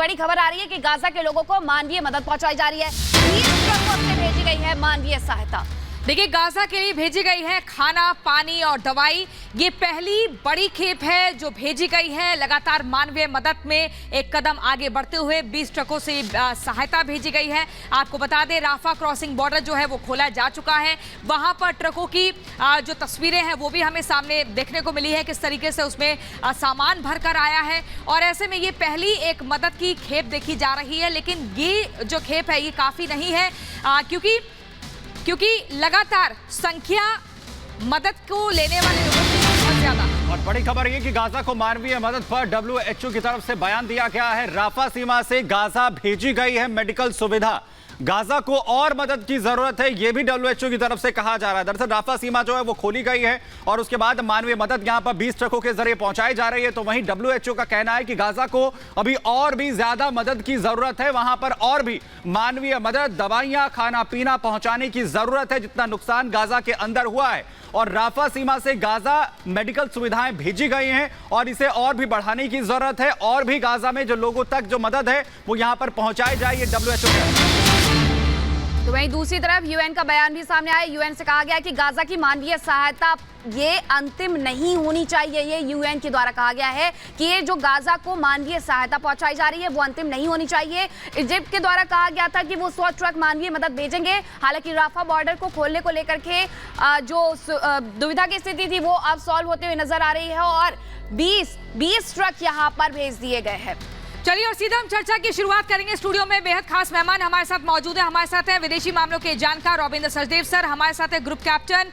बड़ी खबर आ रही है कि गाजा के लोगों को मानवीय मदद पहुंचाई जा रही है। 20 ट्रकों से भेजी गई है मानवीय सहायता। देखिए, गाजा के लिए भेजी गई है खाना, पानी और दवाई। ये पहली बड़ी खेप है जो भेजी गई है। लगातार मानवीय मदद में एक कदम आगे बढ़ते हुए 20 ट्रकों से सहायता भेजी गई है। आपको बता दें, राफा क्रॉसिंग बॉर्डर जो है वो खोला जा चुका है। वहां पर ट्रकों की जो तस्वीरें हैं वो भी हमें सामने देखने को मिली है, किस तरीके से उसमें सामान भर कर आया है। और ऐसे में ये पहली एक मदद की खेप देखी जा रही है। लेकिन ये जो खेप है ये काफी नहीं है, क्योंकि लगातार संख्या मदद को लेने वाले लोगों की बहुत ज्यादा। और बड़ी खबर ये कि गाजा को मानवीय मदद पर WHO की तरफ से बयान दिया गया है। राफा सीमा से गाजा भेजी गई है मेडिकल सुविधा। गाजा को और मदद की जरूरत है, यह भी WHO की तरफ से कहा जा रहा है। दरअसल राफा सीमा जो है वो खोली गई है और उसके बाद मानवीय मदद यहां पर 20 ट्रकों के जरिए पहुंचाई जा रही है। तो वहीं WHO का कहना है कि गाजा को अभी और भी ज्यादा मदद की जरूरत है। वहां पर और भी मानवीय मदद, दवाइयां, खाना पीना पहुंचाने की जरूरत है, जितना नुकसान गाजा के अंदर हुआ है। और राफा सीमा से गाजा मेडिकल सुविधाएं भेजी गई हैं और इसे और भी बढ़ाने की जरूरत है। और भी गाजा में जो लोगों तक जो मदद है वो यहां पर पहुंचाई जाए, ये WHO का। तो वहीं दूसरी तरफ यूएन का बयान भी सामने आया। यूएन से कहा गया है कि गाजा की मानवीय सहायता ये अंतिम नहीं होनी चाहिए। ये यूएन के द्वारा कहा गया है कि ये जो गाजा को मानवीय सहायता पहुंचाई जा रही है वो अंतिम नहीं होनी चाहिए। इजिप्ट के द्वारा कहा गया था कि वो 100 ट्रक मानवीय मदद भेजेंगे। हालांकि राफा बॉर्डर को खोलने को लेकर के जो दुविधा की स्थिति थी वो अब सॉल्व होते हुए नजर आ रही है और 20 ट्रक यहाँ पर भेज दिए गए हैं। चलिए और सीधा हम चर्चा की शुरुआत करेंगे। स्टूडियो में बेहद खास मेहमान हमारे साथ मौजूद है। हमारे साथ हैं विदेशी मामलों के जानकार रविंद्र सचदेव सर, हमारे साथ है group captain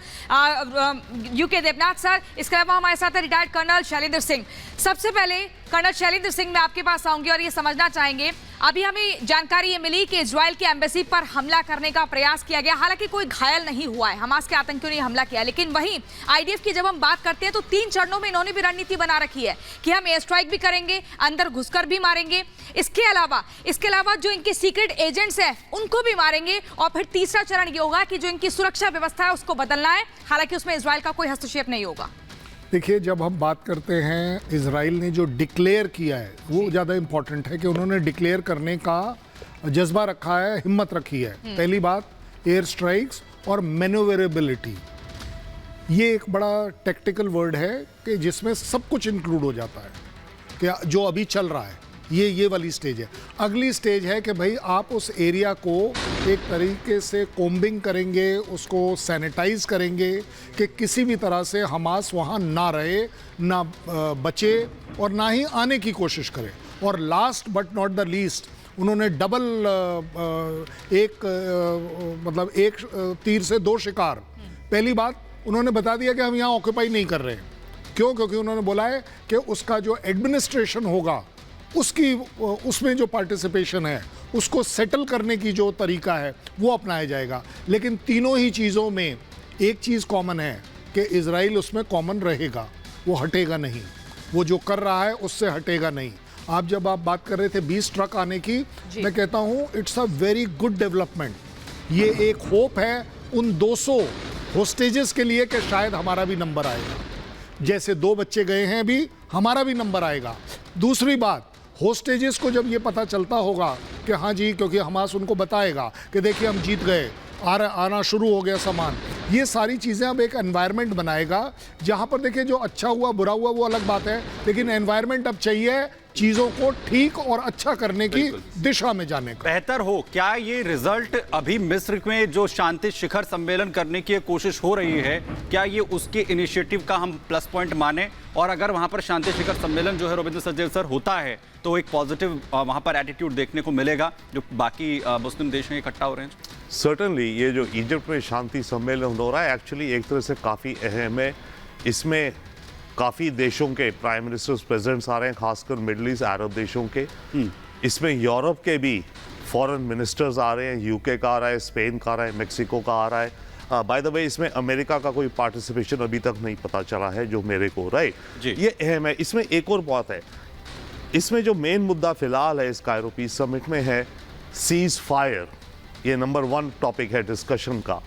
UK Devnath sir, इसके अलावा हमारे साथ है रिटायर्ड कर्नल शैलेंद्र सिंह। सबसे पहले कर्नल शैलेंद्र सिंह, मैं आपके पास आऊंगी और ये समझना चाहेंगे, अभी हमें जानकारी ये मिली कि इजराइल के एम्बेसी पर हमला करने का प्रयास किया गया। हालांकि कोई घायल नहीं हुआ है, हमास के आतंकियों ने हमला किया। लेकिन वहीं आईडीएफ की जब हम बात करते हैं तो 3 चरणों में इन्होंने भी रणनीति बना रखी है कि हम एयर स्ट्राइक भी करेंगे, अंदर घुसकर भी मारेंगे, इसके अलावा जो इनके सीक्रेट एजेंट्स हैं उनको भी मारेंगे। और फिर तीसरा चरण ये होगा कि जो इनकी सुरक्षा व्यवस्था है उसको बदलना है। हालांकि उसमें इजराइल का कोई हस्तक्षेप नहीं होगा। देखिए, जब हम बात करते हैं इजराइल ने जो डिक्लेयर किया है वो ज़्यादा इंपॉर्टेंट है कि उन्होंने डिक्लेयर करने का जज्बा रखा है, हिम्मत रखी है। पहली बात, एयर स्ट्राइक्स और मैन्यूवरेबिलिटी, ये एक बड़ा टेक्टिकल वर्ड है कि जिसमें सब कुछ इंक्लूड हो जाता है कि जो अभी चल रहा है ये वाली स्टेज है। अगली स्टेज है कि भाई आप उस एरिया को एक तरीके से कोम्बिंग करेंगे, उसको सैनिटाइज करेंगे कि किसी भी तरह से हमास वहाँ ना रहे, ना बचे और ना ही आने की कोशिश करे। और last but not the least, उन्होंने डबल एक तीर से 2 शिकार। पहली बात, उन्होंने बता दिया कि हम यहाँ ऑक्यूपाई नहीं कर रहे हैं। क्यों? क्योंकि उन्होंने बोला है कि उसका जो एडमिनिस्ट्रेशन होगा उसमें जो पार्टिसिपेशन है उसको सेटल करने की जो तरीका है वो अपनाया जाएगा। लेकिन तीनों ही चीज़ों में एक चीज़ कॉमन है कि इजराइल उसमें कॉमन रहेगा, वो हटेगा नहीं, वो जो कर रहा है उससे हटेगा नहीं। जब आप बात कर रहे थे 20 ट्रक आने की, मैं कहता हूँ it's a very good development. ये एक होप है उन 200 होस्टेजेस के लिए कि शायद हमारा भी नंबर आएगा। जैसे 2 बच्चे गए हैं अभी, हमारा भी नंबर आएगा। दूसरी बात, होस्टेजेस को जब ये पता चलता होगा कि हाँ जी, क्योंकि हमास उनको बताएगा कि देखिए हम जीत गए, आना शुरू हो गया सामान, ये सारी चीज़ें अब एक एनवायरनमेंट बनाएगा जहाँ पर देखिए जो अच्छा हुआ बुरा हुआ वो अलग बात है, लेकिन एनवायरनमेंट अब चाहिए चीज़ों को ठीक और अच्छा करने की दिशा में जाने का। बेहतर हो क्या ये रिजल्ट अभी मिस्र में जो शांति शिखर सम्मेलन करने की कोशिश हो रही है, क्या ये उसके इनिशिएटिव का हम प्लस पॉइंट माने? और अगर वहां पर शांति शिखर सम्मेलन जो है रविंद्र सचदेव सर होता है तो एक पॉजिटिव वहां पर एटीट्यूड देखने को मिलेगा जो बाकी मुस्लिम देश में इकट्ठा हो रहे हैं। सर्टनली ये जो इजिप्ट में शांति सम्मेलन हो रहा है एक्चुअली एक तरह से काफ़ी अहम है। इसमें काफ़ी देशों के प्राइम मिनिस्टर्स प्रेसिडेंट्स आ रहे हैं, खासकर मिडल ईस्ट अरब देशों के। इसमें यूरोप के भी फॉरेन मिनिस्टर्स आ रहे हैं, यूके का आ रहा है, स्पेन का आ रहा है, मेक्सिको का आ रहा है। बाय द वे इसमें अमेरिका का कोई पार्टिसिपेशन अभी तक नहीं पता चला है जो मेरे को, राइट। ये अहम है। इसमें एक और बात है, इसमें जो मेन मुद्दा फिलहाल है इस कायरो पीस समिट में है सीज फायर। ये नंबर 1 टॉपिक है डिस्कशन का।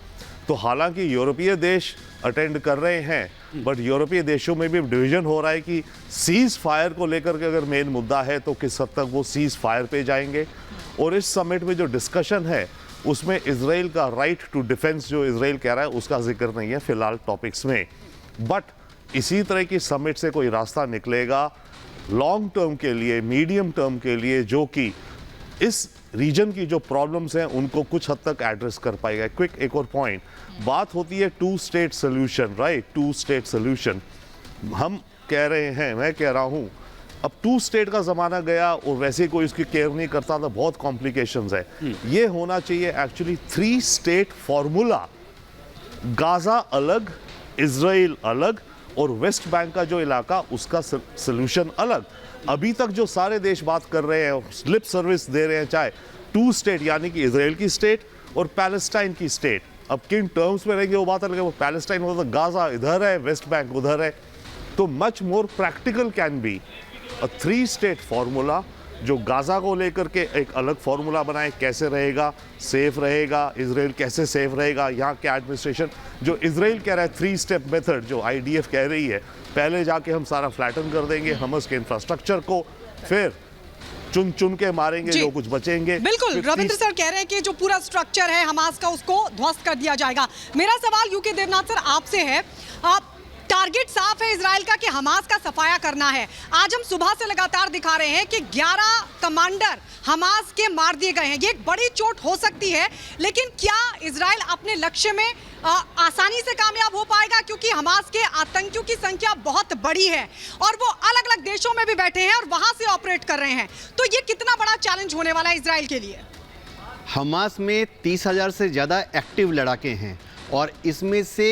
तो हालांकि यूरोपीय देश अटेंड कर रहे हैं, बट यूरोपीय देशों में भी डिवीजन हो रहा है कि सीज फायर को लेकर के अगर मेन मुद्दा है तो किस हद तक वो सीज फायर पे जाएंगे। और इस समिट में जो डिस्कशन है उसमें इजराइल का राइट टू डिफेंस जो इजराइल कह रहा है उसका जिक्र नहीं है फिलहाल टॉपिक्स में। बट इसी तरह की समिट से कोई रास्ता निकलेगा लॉन्ग टर्म के लिए, मीडियम टर्म के लिए, जो कि इस रीजन की जो प्रॉब्लम्स हैं उनको कुछ हद तक एड्रेस कर पाएगा। क्विक एक और पॉइंट, बात होती है two state solution, right, two state solution हम कह रहे हैं, मैं कह रहा हूं अब टू स्टेट का जमाना गया और वैसे कोई उसकी केयर नहीं करता था, बहुत कॉम्प्लिकेशंस है। ये होना चाहिए एक्चुअली 3 स्टेट फॉर्मूला, गाजा अलग, इजराइल अलग और वेस्ट बैंक का जो इलाका उसका सोल्यूशन अलग। अभी तक जो सारे देश बात कर रहे हैं, लिप सर्विस दे रहे हैं, चाहे टू स्टेट यानी कि इजराइल की स्टेट और पैलेस्टाइन की स्टेट, अब किन टर्म्स में रहेंगे वो बात अलग है। वो पैलेस्टाइन होता तो गाजा इधर है, वेस्ट बैंक उधर है, तो much more practical can be a 3 state formula जो गाजा को लेकर के एक अलग फॉर्मूला बनाए, कैसे रहेगा, सेफ रहेगा, इजराइल कैसे सेफ रहेगा, यहाँ के एडमिनिस्ट्रेशन जो इजराइल कह रहा है 3 स्टेप मेथड जो IDF कह रही है, पहले जाके हम सारा फ्लैटन कर देंगे हमास के इंफ्रास्ट्रक्चर को, फिर चुन चुन के मारेंगे जो कुछ बचेंगे। बिल्कुल, रविंद्र सर कह रहे हैं कि जो पूरा स्ट्रक्चर है हमास का उसको ध्वस्त कर दिया जाएगा। मेरा सवाल यूके देवनाथ सर आपसे है, आप टारगेट साफ है इजराइल का कि हमास का सफाया करना है। आज हम सुबह से लगातार दिखा रहे हैं कि 11 कमांडर हमास के मार दिए गए हैं। ये एक बड़ी चोट हो सकती है, लेकिन क्या इजराइल अपने लक्ष्य में आसानी से कामयाब हो पाएगा? क्योंकि हमास के आतंकियों की संख्या बहुत बड़ी है और वो अलग अलग देशों में भी बैठे हैं और वहां से ऑपरेट कर रहे हैं, तो ये कितना बड़ा चैलेंज होने वाला है इजराइल के लिए? हमास में 30,000 से ज़्यादा एक्टिव लड़ाके हैं और इसमें से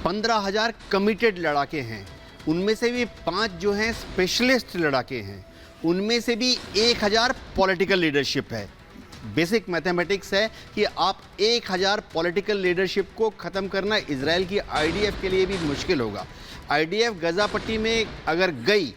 15,000 कमिटेड लड़ाके हैं। उनमें से भी 5 जो हैं स्पेशलिस्ट लड़ाके हैं। उनमें से भी 1,000 पॉलिटिकल लीडरशिप है। बेसिक मैथमेटिक्स है कि आप 1,000 पॉलिटिकल लीडरशिप को ख़त्म करना इजराइल की IDF के लिए भी मुश्किल होगा। IDF गजा पट्टी में अगर गई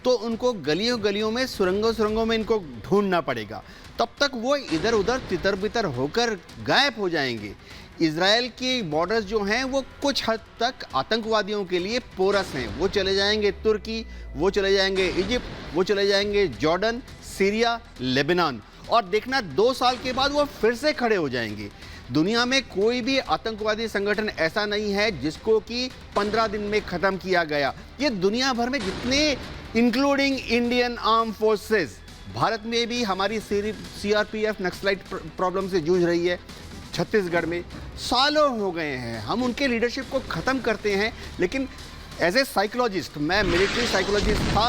तो उनको गलियों गलियों में, सुरंगों में इनको ढूंढना पड़ेगा, तब तक वो इधर उधर तितर बितर होकर गायब हो जाएंगे। इजराइल की बॉर्डर्स जो हैं वो कुछ हद तक आतंकवादियों के लिए पोरस हैं। वो चले जाएंगे तुर्की, वो चले जाएंगे इजिप्ट, वो चले जाएंगे जॉर्डन, सीरिया, लेबनान, और देखना 2 साल के बाद वो फिर से खड़े हो जाएंगे। दुनिया में कोई भी आतंकवादी संगठन ऐसा नहीं है जिसको कि 15 दिन में ख़त्म किया गया। ये दुनिया भर में जितने, including Indian arm forces, Bharat में भी हमारी CRPF नक्सलाइट प्रॉब्लम से जूझ रही है। छत्तीसगढ़ में सालों हो गए हैं, हम उनके लीडरशिप को ख़त्म करते हैं, लेकिन एज ए साइकोलॉजिस्ट, मैं मिलिट्री साइकोलॉजिस्ट था,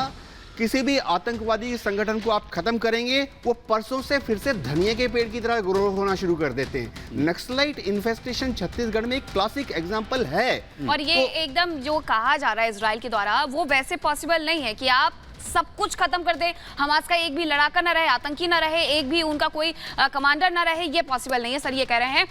किसी भी आतंकवादी संगठन को आप खत्म करेंगे वो परसों से फिर से धनिया के पेड़ की तरह ग्रो होना शुरू कर देते हैं। नक्सलाइट इन्फेस्टेशन छत्तीसगढ़ में एक क्लासिक एग्जांपल है। और ये एकदम जो कहा जा रहा है इजराइल के द्वारा वो वैसे पॉसिबल नहीं है कि आप सब कुछ खत्म कर दें, हमास का एक भी लड़ाका न रहे, आतंकी न रहे, एक भी उनका कोई कमांडर न रहे, ये पॉसिबल नहीं है सर, ये कह रहे हैं।